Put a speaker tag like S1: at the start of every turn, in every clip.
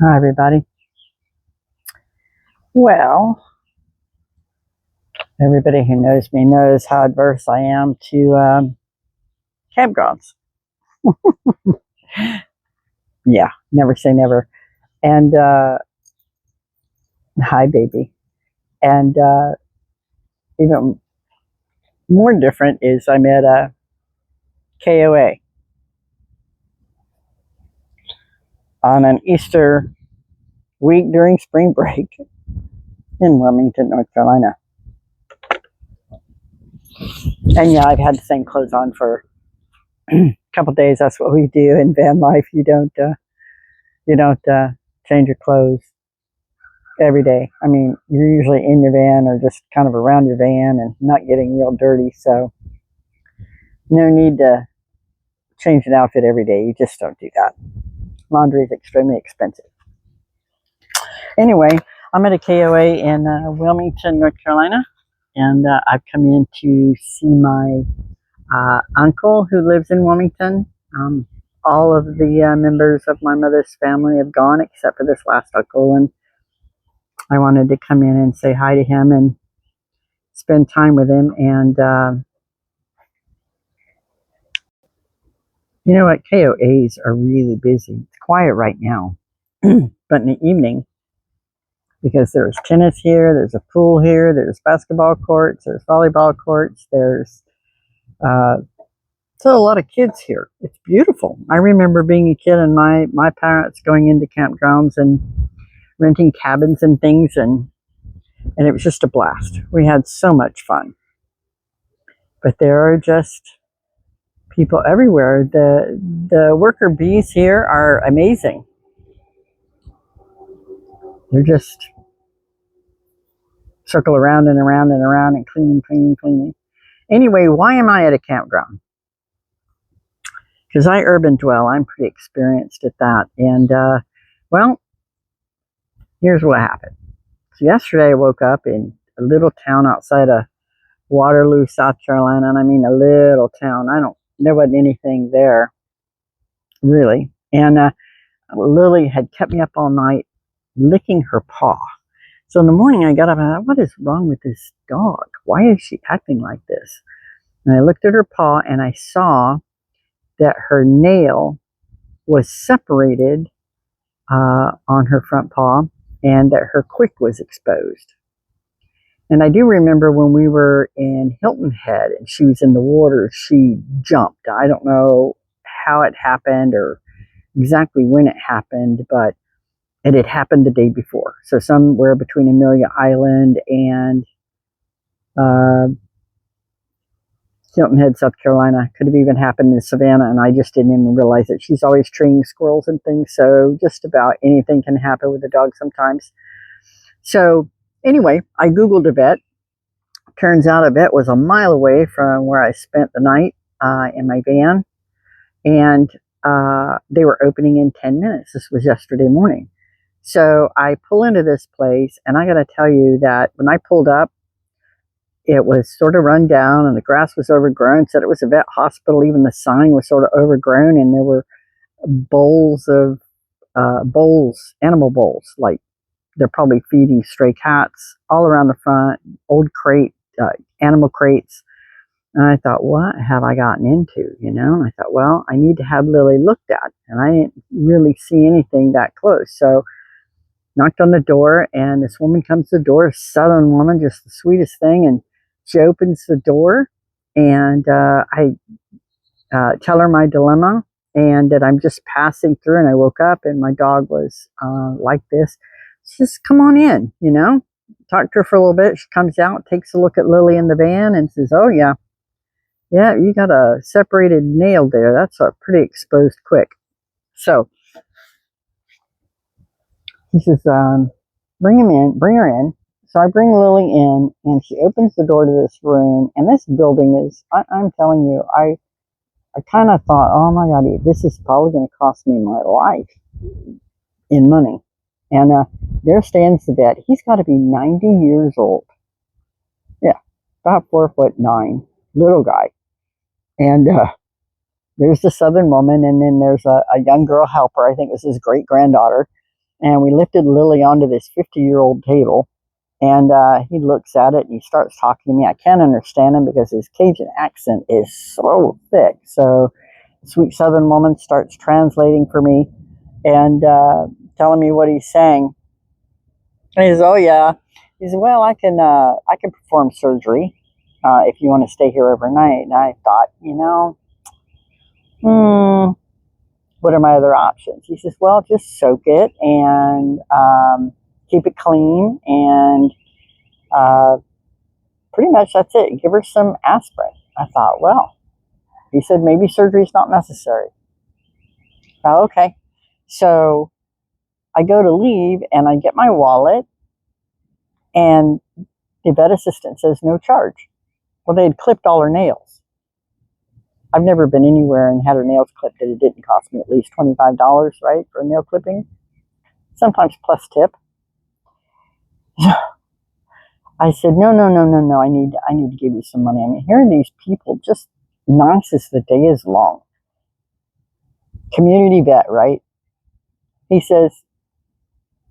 S1: Hi, everybody. Well, everybody who knows me knows how adverse I am to campgrounds. Yeah, never say never. And hi, baby. And even more different is I'm at a KOA on an Easter week during spring break in Wilmington, North Carolina. And yeah, I've had the same clothes on for a couple of days. That's what we do in van life. You don't change your clothes every day. I mean, you're usually in your van or just kind of around your van and not getting real dirty. So no need to change an outfit every day. You just don't do that. Laundry is extremely expensive. Anyway, I'm at a KOA in Wilmington, North Carolina, and I've come in to see my uncle who lives in Wilmington. All of the members of my mother's family have gone except for this last uncle, and I wanted to come in and say hi to him and spend time with him. And you know what? KOAs are really busy. It's quiet right now. But in the evening, because there's tennis here, there's a pool here, there's basketball courts, there's volleyball courts, there's so a lot of kids here. It's beautiful. I remember being a kid and my parents going into campgrounds and renting cabins and things, and it was just a blast. We had so much fun. But there are just people everywhere. The worker bees here are amazing. They're just circle around and around and around and cleaning. Anyway, why am I at a campground? Because I urban dwell. I'm pretty experienced at that. And, well, here's what happened. So yesterday I woke up in a little town outside of Waterloo, South Carolina. And I mean a little town. There wasn't anything there, really. And Lily had kept me up all night licking her paw. So in the morning I got up and I thought, what is wrong with this dog? Why is she acting like this? And I looked at her paw and I saw that her nail was separated on her front paw and that her quick was exposed. And I do remember when we were in Hilton Head and she was in the water, she jumped. I don't know how it happened or exactly when it happened, but it had happened the day before. So somewhere between Amelia Island and Hilton Head, South Carolina. Could have even happened in Savannah, and I just didn't even realize it. She's always treeing squirrels and things, so just about anything can happen with a dog sometimes. So anyway, I Googled a vet. Turns out a vet was a mile away from where I spent the night in my van, and they were opening in 10 minutes. This was yesterday morning. So I pull into this place, and I got to tell you that when I pulled up, it was sort of run down and the grass was overgrown. Said it was a vet hospital. Even the sign was sort of overgrown, and there were animal bowls, like they're probably feeding stray cats all around the front, old animal crates. And I thought, what have I gotten into? And I thought, well, I need to have Lily looked at. And I didn't really see anything that close. So knocked on the door, and this woman comes to the door, a Southern woman, just the sweetest thing. And she opens the door, and I tell her my dilemma and that I'm just passing through, and I woke up and my dog was like this. She says, come on in, Talk to her for a little bit. She comes out, takes a look at Lily in the van and says, oh, yeah, you got a separated nail there. That's a pretty exposed quick. So he says, bring her in. So I bring Lily in, and she opens the door to this room. And this building is, I'm telling you, I kind of thought, oh my God, this is probably going to cost me my life in money. And there stands the vet. He's got to be 90 years old. Yeah, about 4'9", little guy. And there's the Southern woman, and then there's a young girl helper. I think it was his great-granddaughter. And we lifted Lily onto this 50-year-old table. And he looks at it and he starts talking to me. I can't understand him because his Cajun accent is so thick. So sweet Southern woman starts translating for me and telling me what he's saying. And he says, "Oh yeah." He said, "Well, I can perform surgery if you want to stay here overnight." And I thought, what are my other options? He says, "Well, just soak it and keep it clean, and pretty much that's it. Give her some aspirin." I thought, well, he said maybe surgery is not necessary. Oh, okay. So I go to leave and I get my wallet, and the vet assistant says no charge. Well, they had clipped all her nails. I've never been anywhere and had her nails clipped and it didn't cost me at least $25, right, for a nail clipping. Sometimes plus tip. I said, no, I need to give you some money. I mean, here are these people just nice as the day is long. Community vet, right? He says,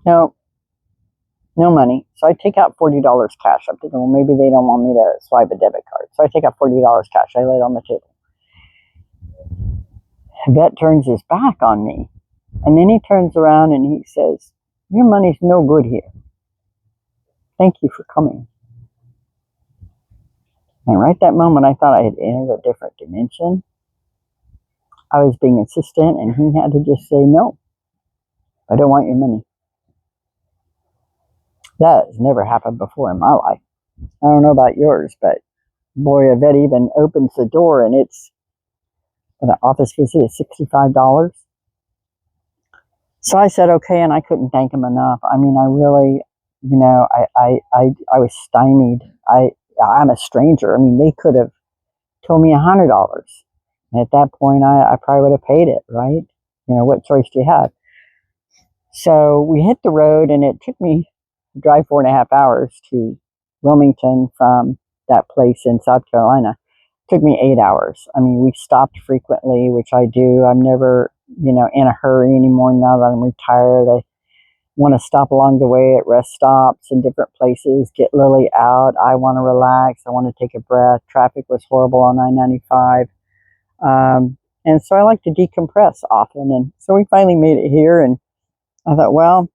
S1: no money. So I take out $40 cash. I'm thinking, well, maybe they don't want me to swipe a debit card. So I take out $40 cash. I lay it on the table. The vet turns his back on me. And then he turns around and he says, "Your money's no good here. Thank you for coming." And right that moment, I thought I had entered a different dimension. I was being insistent, and he had to just say, "No, I don't want your money." That has never happened before in my life. I don't know about yours, but boy, a vet even opens the door, and it's an office visit is $65. So I said, okay, and I couldn't thank him enough. I mean, I really, I was stymied. I'm a stranger. I mean, they could have told me $100. And at that point, I probably would have paid it, right? What choice do you have? So we hit the road, and it took me to drive 4.5 hours to Wilmington from that place in South Carolina. It took me 8 hours. I mean, we stopped frequently, which I do. I'm never, in a hurry anymore now that I'm retired. I want to stop along the way at rest stops in different places, get Lily out. I want to relax. I want to take a breath. Traffic was horrible on I-95. And so I like to decompress often. And so we finally made it here, and I thought, well,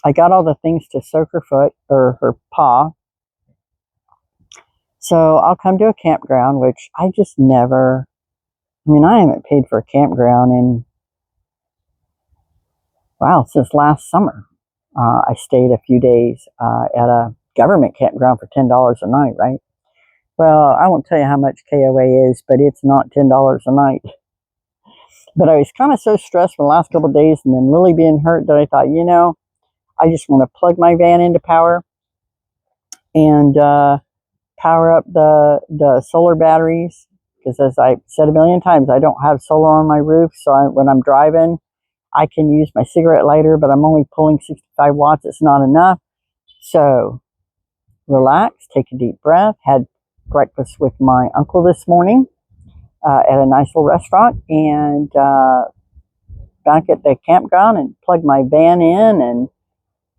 S1: I got all the things to soak her foot or her paw. So I'll come to a campground, which I just never, I haven't paid for a campground in, since last summer. I stayed a few days at a government campground for $10 a night, right? Well, I won't tell you how much KOA is, but it's not $10 a night. But I was kind of so stressed for the last couple of days, and then Lily being hurt, that I thought, I just want to plug my van into power and power up the solar batteries. Because as I said a million times, I don't have solar on my roof. So when I'm driving, I can use my cigarette lighter, but I'm only pulling 65 watts. It's not enough. So relax, take a deep breath. Had breakfast with my uncle this morning at a nice little restaurant, and back at the campground, and plug my van in and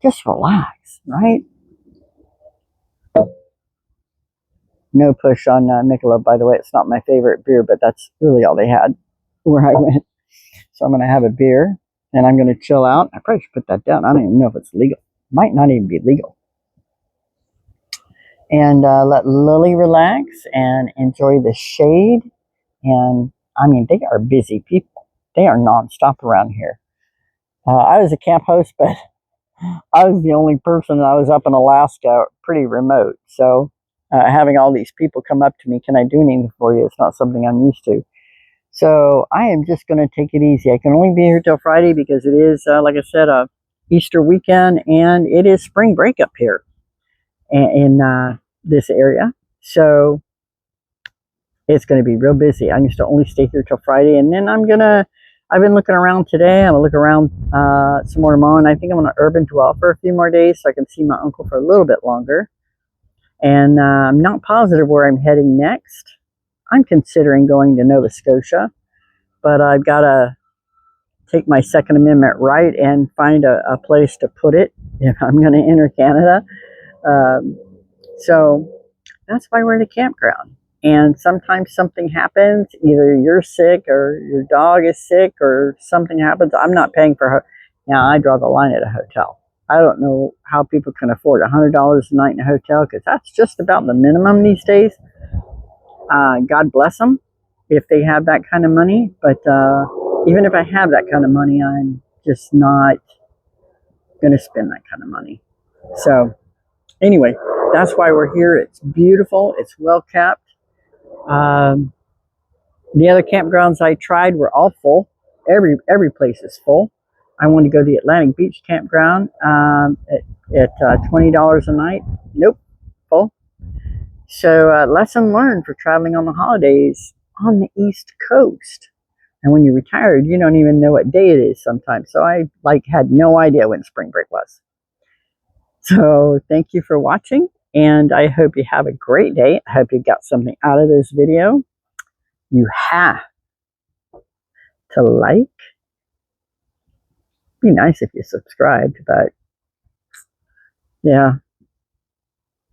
S1: just relax, right? No push on Michelob, by the way. It's not my favorite beer, but that's really all they had where I went. So I'm going to have a beer, and I'm going to chill out. I probably should put that down. I don't even know if it's legal. Might not even be legal. And let Lily relax and enjoy the shade. And, they are busy people. They are nonstop around here. I was a camp host, but I was the only person. I was up in Alaska, pretty remote. So having all these people come up to me, "Can I do anything for you?" It's not something I'm used to. So I am just going to take it easy. I can only be here till Friday because it is, like I said, a Easter weekend, and it is spring break up here in this area. So it's going to be real busy. I used to only stay here till Friday, and then I've been looking around today. I'm going to look around some more tomorrow, and I think I'm going to urban dwell for a few more days so I can see my uncle for a little bit longer. And I'm not positive where I'm heading next. I'm considering going to Nova Scotia, but I've got to take my Second Amendment right and find a place to put it if I'm going to enter Canada. So that's why we're at a campground. And sometimes something happens, either you're sick or your dog is sick or something happens. I'm not paying for now, I draw the line at a hotel. I don't know how people can afford $100 a night in a hotel, because that's just about the minimum these days. God bless them if they have that kind of money. But even if I have that kind of money, I'm just not going to spend that kind of money. So anyway, that's why we're here. It's beautiful. It's well kept. The other campgrounds I tried were all full. Every place is full. I wanted to go to the Atlantic Beach campground at $20 a night. Nope, full. So lesson learned for traveling on the holidays on the East Coast. And when you're retired, you don't even know what day it is sometimes. So I had no idea when spring break was. So thank you for watching, and I hope you have a great day. I hope you got something out of this video. You have to like. Be nice if you subscribed, but yeah.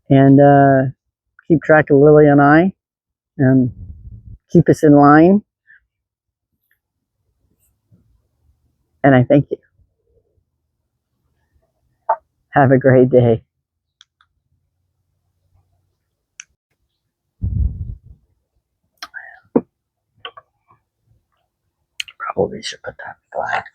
S1: And keep track of Lily and I, and keep us in line. And I thank you. Have a great day. Probably should put that black.